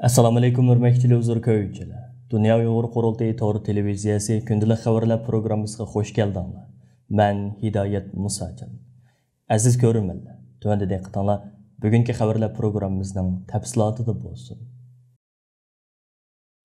Assalomu alaykum hurmatli uzr ko'ruvchilar. Dunyo Uyg'ur qurultayi to'g'ri televiziyasi kundalik xabarlar programmasiga xush keldinglar. Men Hidoyat Musajon. Aziz ko'ruvchilar, tuvanda diqqatinglar bugungi xabarlar programmamizning tafsilotida bo'lsin.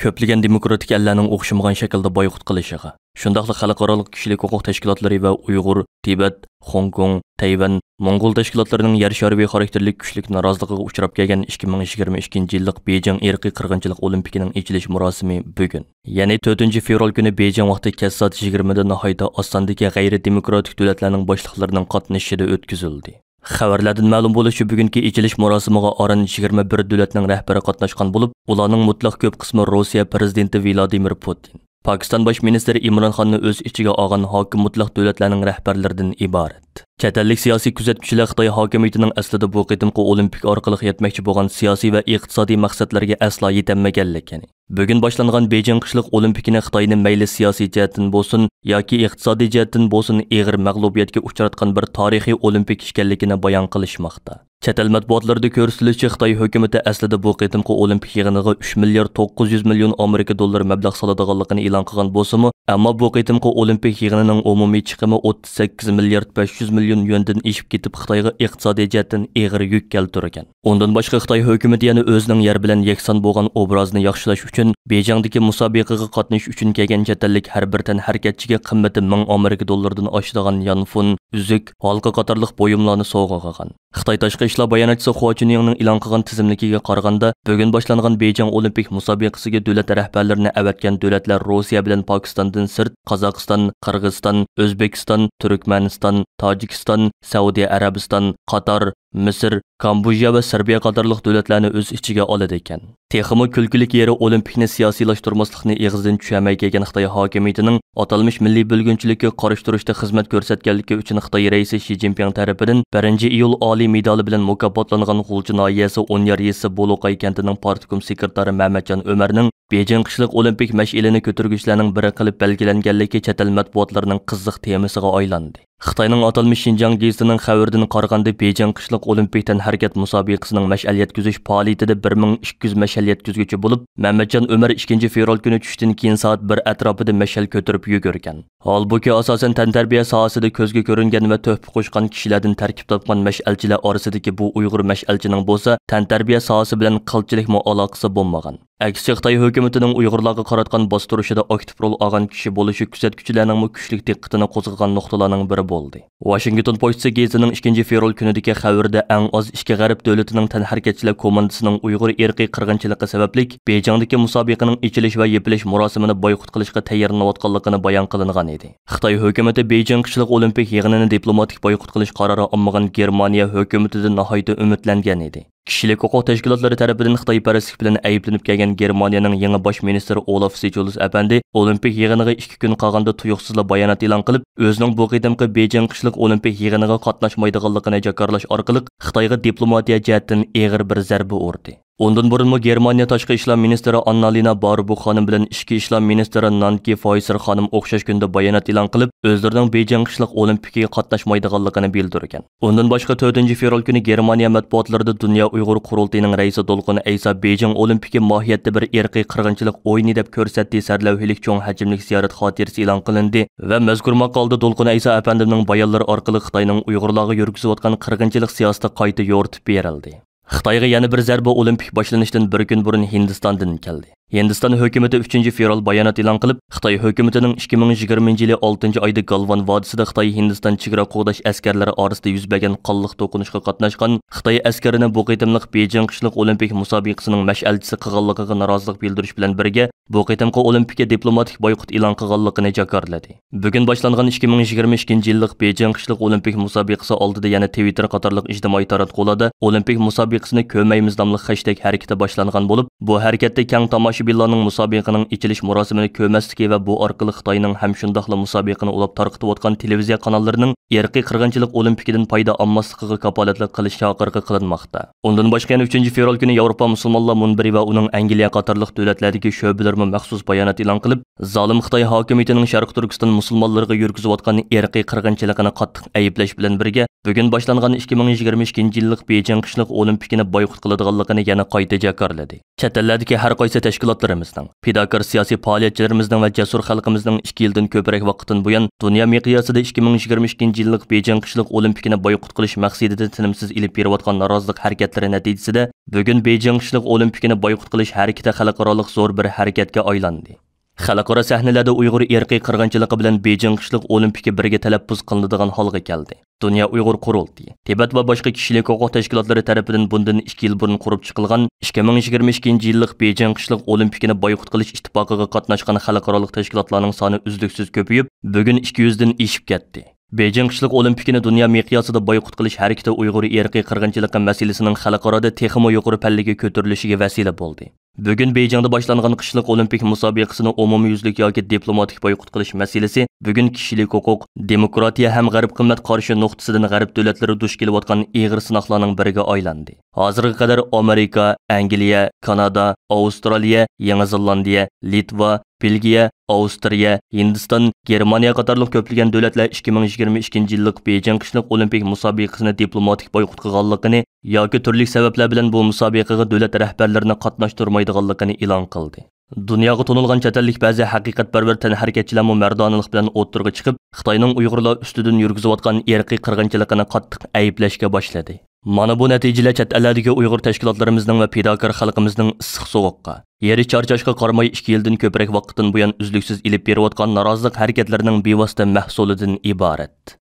Ko'plagan demokratik ellarning o'xshamagan shaklda boyqut qilishiga, shundaqla xalqaro kishilik huquq tashkilotlari va Uyg'ur, Tibet, Hong Kong, Tayvan, Mongol tashkilotlarining yer shariy xarakterli kuchlik noroziligiga uchrab kelgan 2022-yillik Beijing irqiy qirg'inchilik olimpikining ochilish murosimi bugun. Ya'ni 4-fevral kuni Beijing vaqti kech soat 20 da nihoyatda osondagi g'ayri-demokratik davlatlarning boshliqlarining qatnashishida o'tkazildi. Xabarlardan ma'lum bo'lishicha, bugungi ochilish murosimiga oran 21 davlatning rahbari qatnashgan bo'lib, ularning mutlaq ko'p qismi Rossiya prezidenti Vladimir Putin, Pokiston bosh ministri Imron Xonni o'z ichiga olgan hokim mutlaq davlatlarning rahbarlaridan iborat. Chet ellik siyosiy kuzatuvchilar Xitoy hokimiyatining aslida bu qitimqi olimpik orqali yetmoqchi bo'lgan siyosiy va iqtisodiy maqsadlarga aslo yetilmaganligini, bugun boshlangan Beijing qishliq olimpikini Xitoyning mayli siyosiy jihatdan bo'lsin yoki iqtisodiy jihatdan bo'lsin og'ir mag'lubiyatga uchratgan bir tarixiy olimpik ekanligini bayon qilishmoqda. Chet el matbuotlarida ko'rsatilishicha, Xitoy hukumatı aslida bu qitimqi olimpik yig'iniga 3 milliard 900 million Amerika dollari mablag' soladiganligini e'lon qilgan bo'lsa-mu, ammo bu qitimqi olimpik yig'inining umumiy chiqimi 38 milliard 500 million yuandan eshib ketib, Xitoyga iqtisodiy jihatdan og'ir yuk keltirgan. Undan boshqa Xitoy hukumatı yana o'zining yer bilan yakson bo'lgan obrazini yaxshilash uchun Beijingdagi musobaqaga qatnashish uchun kelgan chet ellik har bir tan harakatchiga qimmati 1000 Amerika dollaridan oshadigan yanfun, uzuk, halqa qatorliq buyumlarni sovg'a qilgan. Xitoy tashqi ishlar bayonotchisi Hua Chunyingning e'lon qilgan tizimligiga qaraganda, bugun boshlangan Beijing olimpik musobaqasiga davlat rahbarlarini avatgan davlatlar Rossiya bilan Pokistondan sirt Qozog'iston, Qirg'iziston, O'zbekiston, Turkmaniston, Tojikiston, Saudiya Arabiston, Qatar, Misr, Kamboja va Serbiya qatorliq davlatlarni o'z ichiga oladi ekan. Texmo kulkilik yeri olimpikni siyosiylashtirmaslikni eg'izdan tushamay kelgan Xitoy hokimiyatining atalmish milliy bo'lgunchilikka qarshi turishda xizmat ko'rsatganligi uchun Xitoy raisi Xi Jinping tarafidan 1-iyul oliy medali bilan mukofotlangan G'ulji noyasi 10 yesi Boloqay kentining partikum sekretari Mamatjon Ömerning Beijing qishliq olimpik mash'ilini ko'targuvchilarning biri qilib belgilanganligi chet el matbuotlarining qiziq temasiga aylandi. Xitoyning atalmish Xinjiang gazetining xabaridan qaraganda, Beijing qishliq olimpik tanharakat musobaqasining mash'al yetkazish faoliyatida 1200 mash'al yetkazuvchi bo'lib, Mamatjon Ömer 2-fevral kuni tushdan keyin soat 1 atrofida mash'al ko'tarib yugurgan. Holbuki asosan tantarbiya sohasida ko'zga ko'ringan va to'hfa qo'shgan kishilardan tarkib topgan mash'alchilar orasidagi bu Uyg'ur mash'alchining bo'lsa, tantarbiya sohasi bilan qilchilik aloqasi bo'lmagan. Aksicha Xitoy hukumatining Uyg'urlarga qaratgan bostirishida aktiv rol olgan kishi bo'lishi kuzatuvchilarning kuchli diqqatini qo'zg'agan nuqtalarning biri bo'ldi. Washington Post gazetining 2-fevral kunidagi xabarida eng oz ishga g'arb davlatining tanharakatchilar komandasining Uyg'ur irqiy qirg'inchiligi sababli Beijingdagi musobaqaning ochilish va yepilish murosimini boyqut qilishga tayyorlanayotganligini bayon qilingan edi. Xitoy hukumati Beijing qishliq olimpik yig'inini diplomatik boyqut qilish qarori olmagan Germaniya hukumatidan nihoyatda umidlangan edi. Kishilik huquq tashkilotlari tarafidan Xitoy parastlik bilan ayblanib kelgan Germaniyaning yangi bosh ministri Olaf Scholz apandi olimpik yig'iniga 2 kun qolganda tuyuqsizla bayonot e'lon qilib, o'zining bu qitimqi Beijing qishliq olimpik yig'iniga qatnashmaydiganligini jakarlash orqali Xitoyga diplomatiya jihatdan og'ir bir zarba urdi. Ondan burunmu Germaniya tashqi ishlar ministri Annalena Baerbock xonim bilan ichki ishlar ministri Nanki Faeser xonim o'xshash kunda bayonot e'lon qilib, o'zlarining Beijing qishliq olimpikiga qatnashmaydiganligini bildirgan. Ondan boshqa 4-fevral kuni Germaniya matbuotlarida Dunyo Uyg'ur qurultayining raisi Dolqun Aysa Beijing olimpiki mohiyatda bir irqiy qirg'inchilik o'yini deb ko'rsatdi sarlavhalik cho'ng hajmlik ziyorat xotirasi e'lon qilindi va mazkur maqolda Dolqun Aysa apandining bayonlari orqali Xitoyning Uyg'urlarga yurgizayotgan qirg'inchilik siyosati qayta yo'ritib berildi. Xitoyga yana bir zarba olimpik boshlanishidan bir kun burun Hindistondan keldi. Hindiston hukumati 3-fevral bayonot e'lon qilib, Xitoy hukumatining 2020-yili 6-oyda Galvan vodisida Xitoy Hindiston chegara qo'g'dash askarlari orasida yuz bergan qonliq to'qinishga qatnashgan Xitoy askarini bu qitimliq Beijing qishliq olimpik musobaqasining mash'alchisi qilganligiga norozilik bildirish bilan birga bu qitimqi olimpika diplomatik boyqut e'lon qilganligini jakarladi. Bugun boshlangan 2022-yillik Beijing qishliq olimpik musobaqasi oldida yana Twitter qatorliq ijtimoiy taratqularda olimpik musobaqasini ko'maymiz nomli hashtag harakati boshlangan bo'lib, bu harakatda keng tomoshabinlarning musobaqaning ochilish murosimini ko'masligi va bu orqali Xitoyning ham shundaqla musobaqani ulab tarqatayotgan televiziya kanallarining irqiy qirg'inchilik olimpikidan foyda olmasligiga kapolatlik qilish chaqiriqi qilinmoqda. Undan boshqa 3-fevral kuni Yevropa musulmonlar munbiri va uning Angliya qatorliq davlatlardagi sho'balarga maxsus bayonot e'lon qilib, zolim Xitoy hokimiyatining Sharq Turkiston musulmonlariga yurgizayotgan irqiy qirg'inchiligini qattiq ayblash bilan birga bugun boshlangan 2022-yillik Beijing qishliq olimpikini boyqut qiladiganligini yana qayta jakarladi. Chet ellardagi har qaysi tashkilotlarimizning, fidokor siyosiy faoliyatchilarimizning va jasur xalqimizning 2 yildan ko'proq vaqtdan buyon dunyo miqyosida 2022 yillik Beijing qishliq olimpikini boyqut qilish maqsadida tinimsiz ilib berayotgan norozilik harakatlari natijasida bugun Beijing qishliq olimpikini boyqut qilish harakati xalqaroliq zo'r bir harakatga aylandi. Xalqaro sahnalarda Uyg'ur irqiy qirg'inchiligi bilan Beijing qishliq olimpiki birga talaffuz qilinadigan holga keldi. Dünya Uyg'ur qurultiyi, Tibet va boshqa kishilik huquq tashkilotlari tomonidan bundan 2 yil burun qurib chiqilgan 2022 yillik Beijing qishliq olimpikini boyqut qilish ittifoqiga qatnashgan xalqaro tashkilotlarning soni uzluksiz ko'payib, bugun 200 dan oshib ketdi. Beijing qishliq olimpikini dunyo miqyosida boyqut qilish harakati Uyg'ur irqiy qirg'inchiligi masalasining xalqaroda texmo yuqori pallaga ko'tarilishiga vasila bo'ldi. Bugun Beijingda boshlangan qishliq olimpik musobaqasini umumyuzlik yoki diplomatik boyqut qilish masalasi bugun kishilik huquq, demokratiya ham g'arb qimmat qarshi nuqtasidan g'arb davlatlari duch kelayotgan ig'ir sinoqlarning biriga aylandi. Hozirga qadar Amerika, Angliya, Kanada, Avstraliya, Yangi Zelandiya, Litva, Belgiya, Avstriya, Hindiston, Germaniya qatorliq ko'plagan davlatlar 2022 yillik Beijing qishliq olimpik musobaqasini diplomatik boyqut qilganligini yoki turli sabablar bilan bu musobaqaga davlat rahbarlarini qatnashtirmaydiganligini e'lon qildi. Dunyoga tonilgan chet ellik ba'zi haqiqatparvar tanharakatchilarmi mardonalik bilan o'ttirga chiqib, Xitoyning Uyg'urlar ustidan yurgizayotgan irqiy qirg'inchiligini qattiq ayblashga boshladi. Mana bu natijalar chet ellardagi Uyg'ur tashkilotlarimizning va fidokor xalqimizning issiq sovuqqa, yeri charchashga qaramay 2 yildan ko'proq vaqtdan buyon uzluksiz ilib berayotgan norozilik harakatlarining bevosita mahsulidan iborat.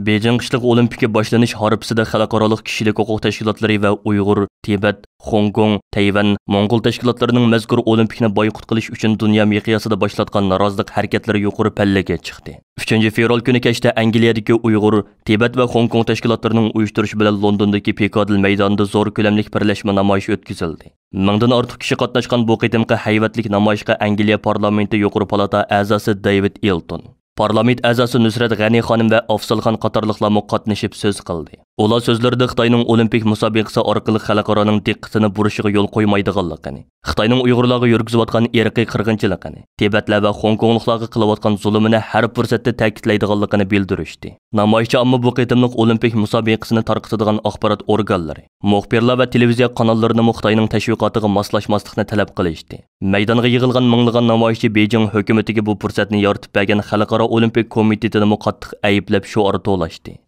Beijing qishliq olimpiki boshlanish haripsida xalqaro kishilik huquq tashkilotlari va Uyg'ur, Tibet, Hong Kong, Tayvan, Mongol tashkilotlarining mazkur olimpikni boyqut qilish uchun dunyo miqyosida boshlatgan norozilik harakatlari yuqori pallaga chiqdi. 3 fevral kuni kechda Angliyadagi Uyg'ur, Tibet va Hong Kong tashkilotlarining uyushtirishi bilan Londondagi Piccadilly maydonida zo'r ko'lamli birlashma namoyishi o'tkazildi. Mingdan ortiq kishi qatnashgan bu qitimqi hayvatlik namoyishga Angliya parlamenti yuqori palata a'zosi David Elton, parlament a'zosi Nusrat G'ani xonim va Afzalxon qatorliqlar qatnashib so'z qildi. Ular so'zlarida Xitoyning olimpik musobaqasi orqali xalqaroning diqqatini burishiga yo'l qo'ymaydiganligini, Xitoyning Uyg'urlarga yurgizayotgan irqiy qirg'inchiligini, Tibetlar va Hong Kongliklarga qilayotgan zulmini har fursatda ta'kidlaydiganligini bildirishdi. Namoyishchi ammo bu qitimliq olimpik musobaqasini tarqatadigan axborot organlari, muxbirlar va televiziya kanallarını Xitoyning tashviqotiga moslashmaslikni talab qilishdi. Maydonga yig'ilgan minglagan namoyishchi Beijing hukumatiga bu fursatni yoritib bergan xalqaro olimpik komitetini qattiq ayblab shu orada olashdi.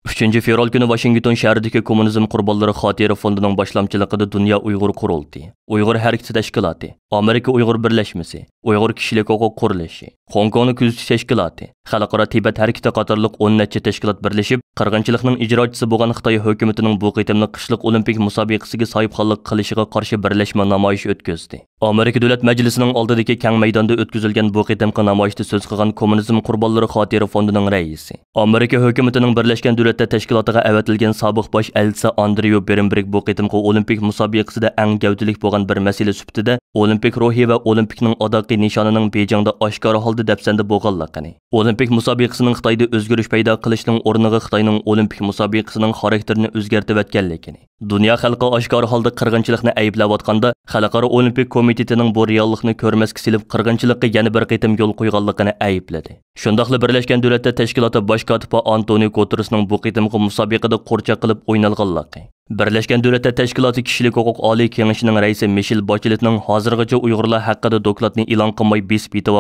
3 fevral kuni Washington shahridagi kommunizm qurbonlari xotira fondining boshlamchiligida Dunyo Uyg'ur qurultiyi, Uyg'ur harakati tashkiloti, Amerika Uyg'ur birlashmasi, Uyg'ur kishilik huquq qurilishi, Hong Kongning kuzatish tashkiloti, xalqaro Tibet harakati qatorliq 10 necha tashkilot birlashib, qirg'inchilikning ijrochisi bo'lgan Xitoy hukumatining bu qitimliq qishliq olimpik musobaqasiga sohibxonlik qilishiga qarshi birlashma namoyish o'tkazdi. Amerika Davlat Majlisining oldidagi keng maydonda o'tkazilgan bu qitimqi namoyishda so'z qilgan kommunizm qurbonlari xotira fondining raisi, Amerika hukumatining Birlashgan Davlatlar tashkilotiga avatilgan sobiq bosh elchisi Andrew Berenberg bu qitimqi olimpik musobaqasida eng gavdalik bo'lgan bir masala sifatida olimpik ruhi va olimpikning adoqiy nishonining Beijingda oshkora holda dafsanda bo'lganligini, olimpik musobaqasining Xitoyda o'zgarish paydo qilishning o'rniga Xitoyning olimpik musobaqasining xarakterini o'zgartirib etganligini, dunyo xalqi oshkora holda qirg'inchilikni ayblayotganda xalqaro olimpik komitetining bu reallikni ko'rmasga silib qirg'inchilikqa yana bir qitim yo'l qo'yganligini aybladi. Shundaqla Birlashgan Davlatlar tashkiloti bosh kotibi Antonio Guterresning bu qitimqi musobaqada qo'rchoq qilib o'ynalganligi, Birlashgan Davlatlar tashkiloti kishilik huquq oliy kengashining raisi Michel Bacheletning hozirgacha Uyg'urlar haqida dokladni e'lon qilmay besib yetib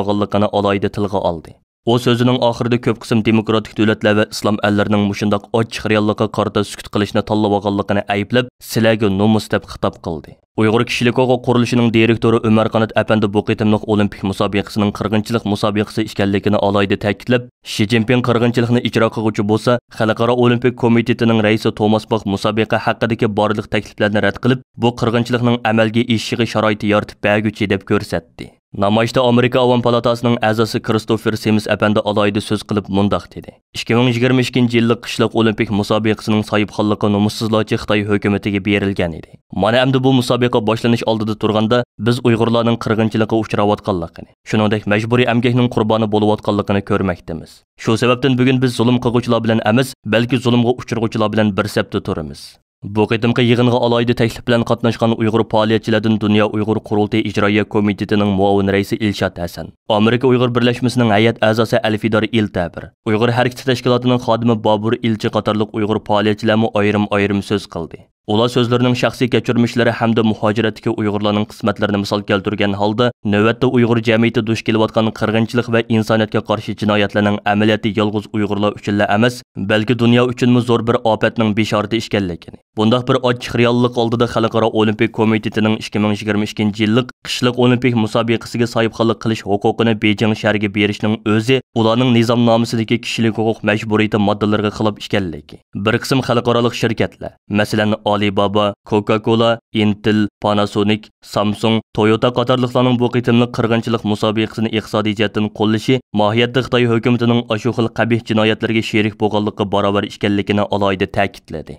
alayda tilga oldi. O so'zining oxirida ko'p qism demokratik davlatlar va islom ellarining mushundoq ochiq reallikqa qarata sukut qilishni tanlab olganligini ayblab, sizlarga nomus deb xitob qildi. Uyg'ur kishilik huquq qurilishining direktori Umar Qanat apandi bu qitimliq olimpik musobaqasining qirg'inchilik musobaqasi ekanligini alayda ta'kidlab, Xi Jinping qirg'inchilikni ijro qiluvchi bo'lsa, xalqaro olimpik komitetining raisi Thomas Bach musobaqa haqidagi barliq takliflarni rad qilib, bu qirg'inchilikning amalga oshishiga sharoit yaratib berguchi deb ko'rsatdi. Namoyishda Amerika Avam palatasining a'zosi Christopher Sims apandi alayda so'z qilib mundaq dedi. 2022 yillik qishliq olimpik musobaqasining sohibxonligi nomussizlarcha Xitoy hukumatiga berilgan edi. Mana endi bu musobaqa boshlanish oldida turganda biz Uyg'urlarning qirg'inchilikka uchrayotganligini, shuningdek majburiy emgakning qurboni bo'layotganligini ko'rmoqdamiz. Shu sababdan bugun biz zulm qilguvchilar bilan emas, balki zulmga uchirguvchilar bilan bir safda turamiz. Bu qitimqi yig'inga alayda taklif bilan qatnashgan Uyg'ur faoliyatchilardan Dunyo Uyg'ur qurultiyi ijroiya komitetining muavin raisi Ilshad Hasan, Amerika Uyg'ur birlashmasining hay'at a'zosi Alfidor Iltabir, Uyg'ur harakati tashkilotining xodimi Bobur Ilchi qatorliq Uyg'ur faoliyatchilarmi ayrim so'z qildi. Ular so'zlarining shaxsiy kechirmishlari hamda muhojiratdagi Uyg'urlarning qismatlarini misol keltirgan holda, navbatda Uyg'ur jamiyati duch kelayotgan qirg'inchilik va insoniyatga qarshi jinoyatlarning amaliyoti yolg'iz Uyg'urlar uchun emas, balki dunyo uchunmi zo'r bir ofatning beshorati ekanligini. Bundaq bir ochiq reallik oldida Xalqaro Olimpik komitetining 2022-yillik qishliq olimpik musobaqasiga sohibxonlik qilish huquqini Beijing shahriga berishning o'zi ularning nizomnomasidagi kishilik huquq majburiyati moddalariga xilof ekanligi. Bir qism xalqaro shirkatlar, masalan Alibaba, Coca-Cola, Intel, Panasonic, Samsung, Toyota qatorliqlarning bu qitimliq qirg'inchilik musobaqasini iqtisodiy jihatdan qo'llashi mohiyatda Xitoy hukumatining ashu xil qabih jinoyatlarga sherik bo'lganligi barobar ekanligini alohida ta'kidladi.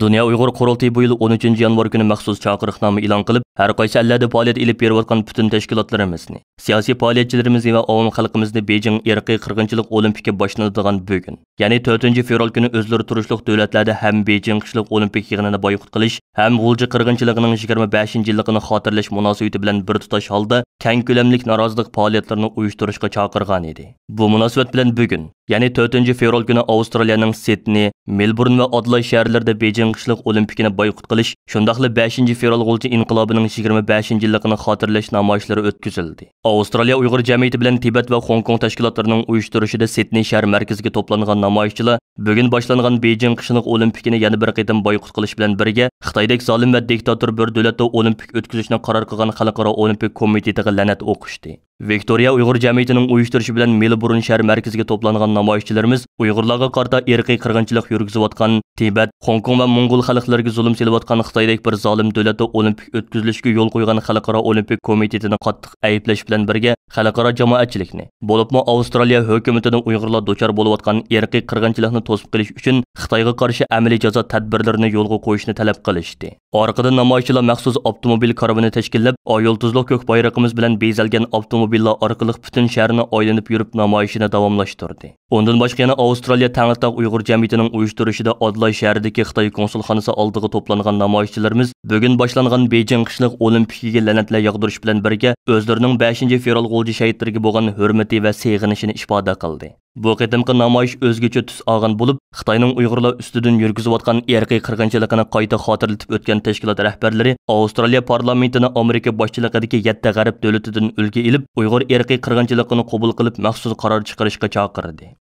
Dunyo Uyg'ur qurultiyi bu yil 13 yanvar kuni maxsus chaqiriqnoma e'lon qilib, har qaysi allarda faoliyat olib berayotgan butun tashkilotlarimizni, siyosiy faoliyatchilarimizni va avom xalqimizni Beijing irqiy qirg'inchilik olimpiki boshlanadigan bugun, ya'ni 4-fevral kuni o'zlari turishliq davlatlarda ham Beijing qishliq olimpik yig'inini boykot qilish, ham G'ulji qirg'inchiligining 25-yilligini xotirlash munosabati bilan bir tutash holda keng ko'lamlik norozilik faoliyatlarini uyushtirishga chaqirgan edi. Bu munosabat bilan bugun, ya'ni 4-fevral kuni Avstraliyaning Sidney, Melbourne va Adelaide shaharlarida Beijing qishliq olimpikini boykot qilish, shundaqli 5-fevral G'ulji inqilobining 25-yilligini xotirlash namoyishlari o'tkazildi. Avstraliya Uyg'ur jamiyati bilan Tibet va Hong Kong tashkilotlarining uyushtirishida Sidney shahar markaziga to'plangan namoyishchilar bugun boshlangan Beijing qishliq olimpikini yana bir qitim boykot qilish bilan birga Xitoydagi zolim va diktator bir davlatda olimpik o'tkazishni qaror qilgan Xalqaro Olimpik komitetiga la'nat o'qishdi. Victoria Uyg'ur jamiyatining uyushtirishi bilan Melbourne shahar markaziga to'plangan namoyishchilarimiz Uyg'urlarga qarta irqiy qirg'inchilik yurgizayotgan Tibet, Hong Kong va Mongol xalqlariga zulm silayotgan Xitoydagi bir zolim davlatda olimpik o'tkazilishiga yo'l qo'ygan Xalqaro Olimpik komitetini qattiq ayiblash bilan birga xalqaro jamoatchilikni, bo'libmi Avstraliya hukumatining Uyg'urlar duchor bo'layotgan irqiy qirg'inchilikni to'sib qilish uchun Xitoyga qarshi amaliy jazo tadbirlarini yo'lga qo'yishni talab qilishdi. Orqadan namoyishchilar maxsus avtomobil karavani tashkillab, yulduzli ko'k bayrog'imiz bilan bezalgan avtomobillar orqali butun shaharni aylanib yurib namoyishini davomlashtirdi. Undan boshqa yana Avstraliya Tangirtog' Uyg'ur jamiyatining uyushtirishida Adelaide shaharidagi Xitoy konsulxonasi oldiga to'plangan namoyishchilarimiz bugun boshlangan Beijing qishliq olimpikiga la'natlar yog'dirish bilan birga o'zlarining 5-fevral G'ulji shahidlariga bo'lgan hurmati va sevg'inishini ifoda qildi. Bu qitimqi namoyish o'zgacha tus olgan bo'lib, Xitoyning Uyg'urlar ustidan yurgizayotgan irqiy qirg'inchiligini qayta xotirlatib o'tgan tashkilot rahbarlari Avstraliya parlamentini Amerika boshchiligidagi 7 g'arb davlatidan ulgu ilib, Uyg'ur irqiy qirg'inchiligini qabul qilib maxsus qaror chiqarishga chaqirdi.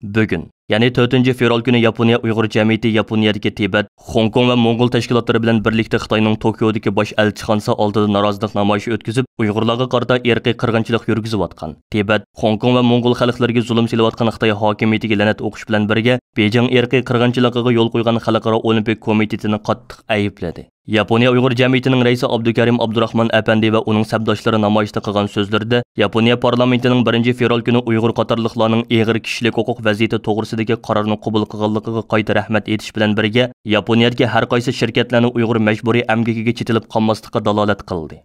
Bugun, ya'ni 4-fevral kuni Yaponiya Uyg'ur jamiyati Yaponiyadagi Tibet, Hong Kong va Mongol tashkilotlari bilan birlikda Xitoyning Tokiodagi bosh elchixonasi oldida norozilik namoyishi o'tkazib, Uyg'urlarga qarta irqiy qirg'inchilik yurgizayotgan Tibet, Hong Kong va Mongol xalqlariga zulm silayotgan Xitoy hokimiyatiga la'nat o'qish bilan birga Beijing irqiy qirg'inchiligiga yo'l qo'ygan Xalqaro Olimpik komitetini qattiq aybladi. Yaponiya Uyg'ur jamiyatining raisi Abdukarim Abdurahmon Apandi va uning sabdoshlari namoyishda qilgan so'zlarida Yaponiya parlamentining 1-fevral kuni Uyg'ur qatorliqlarning ig'ir kishilik huquq vaziyati to'g'risidagi qarorni qabul qilganligiga qayta rahmat etish bilan birga Yaponiyadagi har qaysi shirkatlarni Uyg'ur majburiy amgakiga chetilib qolmaslikka dalolat qildi.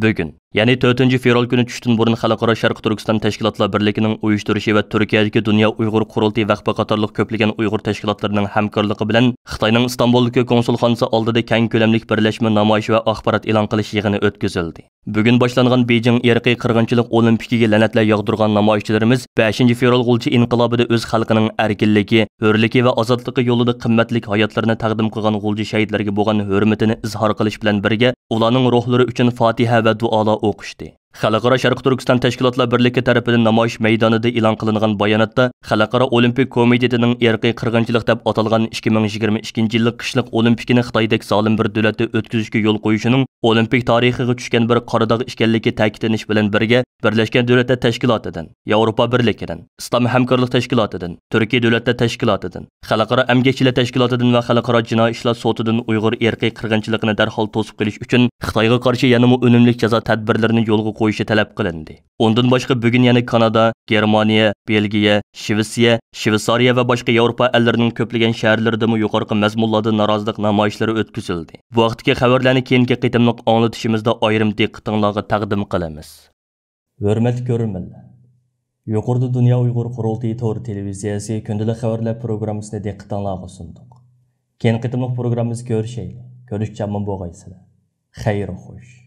Bugun, ya'ni 4-fevral kuni tushdan burun Xalqaro Sharq Turkiston tashkilotlar birligining uyushtirishi va Turkiyadagi Dunyo Uyg'ur qurultiyi vaqti qatorliq ko'plagan Uyg'ur tashkilotlarining hamkorligi bilan Xitoyning Istanbuldagi konsulxonasi oldida keng ko'lamlik birlashma namoyish va axborot e'lon qilish yig'ini o'tkazildi. Bugun boshlangan Beijing irqiy qirg'inchilik olimpikiga la'natlar yog'dirgan namoyishchilarimiz 5-fevral G'ulji inqilobida o'z xalqining erkinligi, hurligi va ozodligi yo'lida qimmatli hayotlarini taqdim qilgan G'ulji shahidlariga bo'lgan hurmatini izhor qilish bilan birga ularning ruhlari uchun Fotiha va duolar o'qishdi. Xalqaro Sharq Turkiston tashkilotlar birligi tarafidan namoyish maydonida e'lon qilingan bayonotda Xalqaro Olimpik komitetining irqiy qirg'inchilik deb atalgan 2022-yillik qishliq olimpikini Xitoydagi zolim bir davlatda o'tkazishga yo'l qo'yishining olimpik tarixiga tushgan bir qora dog' ekanligi ta'kidlanish bilan birga Birlashgan Davlatlar Tashkilotidan, Yevropa Birligidan, Islom hamkorlik tashkilotidan, Turkiya davlatlar tashkilotidan, Xalqaro emgakchilar tashkilotidan va Xalqaro jinoiy ishlar sotidan Uyg'ur irqiy qirg'inchiligini darhol to'sib qilish uchun Xitoyga qarshi yanada unumli jazo tadbirlarini yo'lga qo'yishi talab qilindi. Undan boshqa bugun yana Kanada, Germaniya, Belgiya, Shveysariya va boshqa Yevropa ellarining ko'plagan shaharlarida yuqorqi mazmunlarda norozilik namoyishlari o'tkazildi. Bu vaqtdagi xabarlarni keyingi qitimliq anglatishimizda ayrim diqqatingizga taqdim qilamiz. Hurmatli ko'ruvchilar, Yuqorida Dünya Uyghur Qurultayı To'g'ri televiziyasi kundalik xabarlar programmasini diqqatingizga sundik. Keyin qitimliq programmamizni ko'rishaylik. Ko'rishcha bo'lg'aysizlar. Xayr xo'sh.